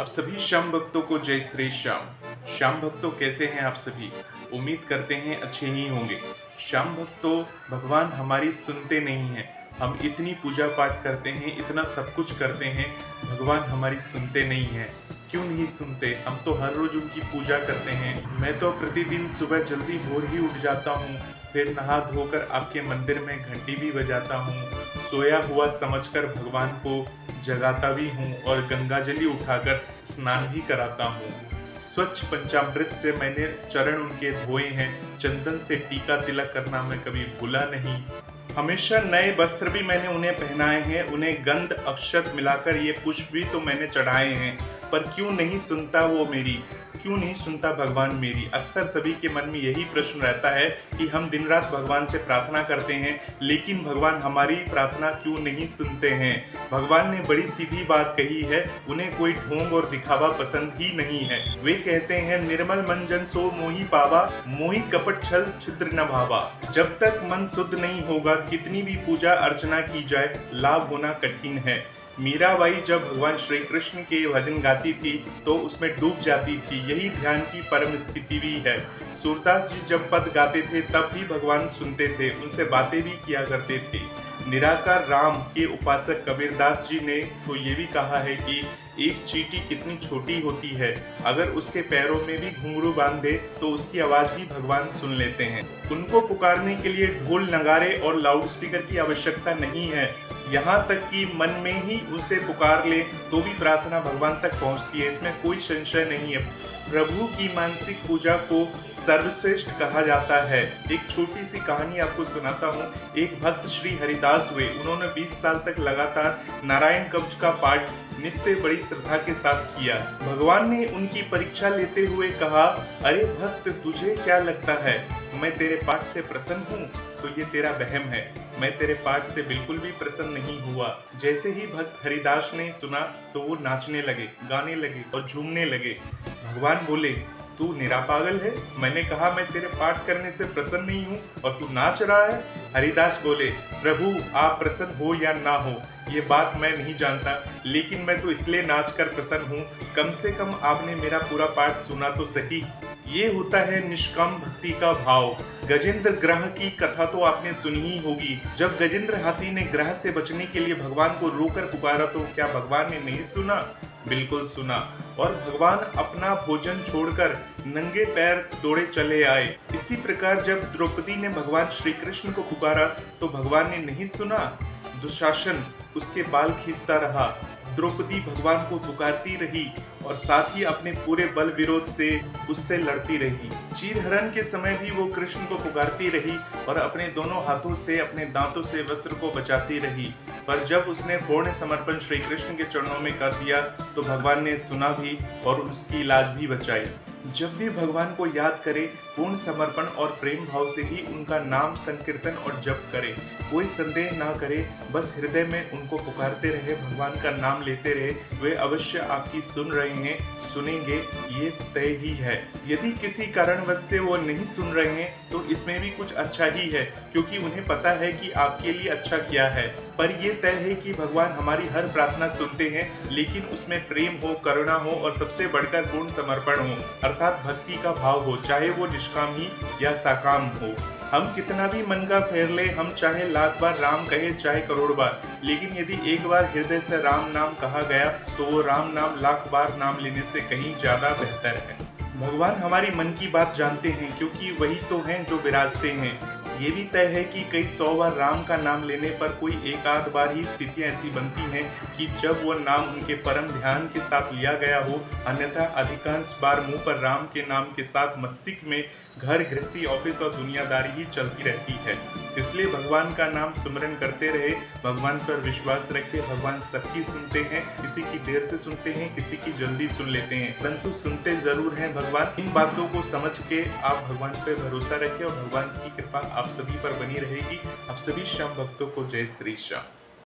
आप सभी श्याम भक्तों को जय श्री श्याम। श्याम भक्तों कैसे हैं आप सभी? उम्मीद करते हैं अच्छे ही होंगे। श्याम भक्तों, भगवान हमारी सुनते नहीं हैं। हम इतनी पूजा पाठ करते हैं, इतना सब कुछ करते हैं, भगवान हमारी सुनते नहीं हैं। क्यों नहीं सुनते? हम तो हर रोज उनकी पूजा करते हैं। मैं तो प्रतिदिन सुबह जल्दी भोर ही उठ जाता हूँ, फिर नहा धोकर आपके मंदिर में घंटी भी बजाता हूँ, सोया हुआ समझकर भगवान को जगाता भी हूँ और गंगा जली उठाकर स्नान भी कराता हूँ। स्वच्छ पंचामृत से मैंने चरण उनके धोए हैं, चंदन से टीका तिलक करना मैं कभी भूला नहीं। हमेशा नए वस्त्र भी मैंने उन्हें पहनाए हैं, उन्हें गंध अक्षत मिलाकर ये पुष्प भी तो मैंने चढ़ाए हैं। पर क्यों नहीं सुनता वो मेरी? क्यों नहीं सुनता भगवान मेरी? अक्सर सभी के मन में यही प्रश्न रहता है कि हम दिन रात भगवान से प्रार्थना करते हैं, लेकिन भगवान हमारी प्रार्थना क्यों नहीं सुनते हैं? भगवान ने बड़ी सीधी बात कही है, उन्हें कोई ढोंग और दिखावा पसंद ही नहीं है। वे कहते हैं, निर्मल मन जन सो मोहि पावा, मोहि कपट छल छिद्र न भावा। जब तक मन शुद्ध नहीं होगा, कितनी भी पूजा अर्चना की जाए, लाभ होना कठिन है। मीराबाई जब भगवान श्री कृष्ण के भजन गाती थी तो उसमें डूब जाती थी, यही ध्यान की परम स्थिति भी है। सूरदास जी जब पद गाते थे तब भी भगवान सुनते थे, उनसे बातें भी किया करते थे। निराकार राम के उपासक कबीरदास जी ने तो ये भी कहा है कि एक चींटी कितनी छोटी होती है, अगर उसके पैरों में भी घुंघरू बांध दे तो उसकी आवाज भी भगवान सुन लेते हैं। उनको पुकारने के लिए ढोल नगारे और लाउडस्पीकर की आवश्यकता नहीं है, यहाँ तक कि मन में ही उसे पुकार ले तो भी प्रार्थना भगवान तक पहुँचती है, इसमें कोई संशय नहीं है। प्रभु की मानसिक पूजा को सर्वश्रेष्ठ कहा जाता है। एक छोटी सी कहानी आपको सुनाता हूँ। एक भक्त श्री हरिदास हुए, उन्होंने 20 साल तक लगातार नारायण कवच का पाठ नित्य बड़ी श्रद्धा के साथ किया। भगवान ने उनकी परीक्षा लेते हुए कहा, अरे भक्त, तुझे क्या लगता है मैं तेरे पाठ से प्रसन्न हूँ? तो ये तेरा वहम है, मैं तेरे पाठ से बिल्कुल भी प्रसन्न नहीं हुआ। जैसे ही भक्त हरिदास ने सुना तो वो नाचने लगे, गाने लगे और झूमने लगे। भगवान बोले, तू निरापागल है, मैंने कहा मैं तेरे पाठ करने से प्रसन्न नहीं हूँ और तू नाच रहा है। हरिदास बोले, प्रभु आप प्रसन्न हो या ना हो ये बात मैं नहीं जानता, लेकिन मैं तो इसलिए नाच कर प्रसन्न हूँ, कम से कम आपने मेरा पूरा पाठ सुना तो सही। ये होता है निष्काम भक्ति का भाव। गजेंद्र ग्रह की कथा तो आपने सुनी ही होगी। जब गजेंद्र हाथी ने ग्रह से बचने के लिए भगवान को रोकर पुकारा तो क्या भगवान ने नहीं सुना? बिल्कुल सुना, और भगवान अपना भोजन छोड़कर नंगे पैर दौड़े चले आए। इसी प्रकार जब द्रौपदी ने भगवान श्री कृष्ण को पुकारा तो भगवान ने नहीं सुना। दुशासन उसके बाल खींचता रहा, द्रौपदी भगवान को पुकारती रही और साथ ही अपने पूरे बल विरोध से उससे लड़ती रही। चीरहरण के समय भी वो कृष्ण को पुकारती रही और अपने दोनों हाथों से, अपने दांतों से वस्त्र को बचाती रही। पर जब उसने पूर्ण समर्पण श्री कृष्ण के चरणों में कर दिया तो भगवान ने सुना भी और उसकी लाज भी बचाई। जब भी भगवान को याद करे, पूर्ण समर्पण और प्रेम भाव से ही उनका नाम संकीर्तन और जप करे। कोई संदेह ना करे, बस हृदय में उनको पुकारते रहे, भगवान का नाम लेते रहे। वे अवश्य आपकी सुन रहे हैं, सुनेंगे, ये तय ही है। यदि किसी कारणवश से वो नहीं सुन रहे हैं तो इसमें भी कुछ अच्छा ही है, क्योंकि उन्हें पता है कि आपके लिए अच्छा क्या है। पर ये तय है कि भगवान हमारी हर प्रार्थना सुनते हैं, लेकिन उसमें प्रेम हो, करुणा हो और सबसे बढ़कर पूर्ण समर्पण हो, अर्थात भक्ति का भाव हो, चाहे वो निष्काम ही या साकाम हो। हम कितना भी मन का फेर ले, हम चाहे लाख बार राम कहे चाहे करोड़ बार, लेकिन यदि एक बार हृदय से राम नाम कहा गया तो वो राम नाम लाख बार नाम लेने से कहीं ज्यादा बेहतर है। भगवान हमारी मन की बात जानते हैं, क्योंकि वही तो हैं जो विराजते हैं। ये भी तय है कि कई 100 बार राम का नाम लेने पर कोई एक आध बार ही स्थितियां ऐसी बनती हैं कि जब वो नाम उनके परम ध्यान के साथ लिया गया हो, अन्यथा अधिकांश बार मुंह पर राम के नाम के साथ मस्तिष्क में घर गृहस्थी, ऑफिस और दुनियादारी ही चलती रहती है। इसलिए भगवान का नाम सुमरन करते रहे, भगवान पर विश्वास रखे। भगवान सबकी सुनते हैं, किसी की देर से सुनते हैं, किसी की जल्दी सुन लेते हैं, परंतु सुनते जरूर हैं भगवान। इन बातों को समझ के आप भगवान पर भरोसा रखें और भगवान की कृपा आप सभी पर बनी रहेगी। आप सभी श्याम भक्तों को जय श्री श्याम।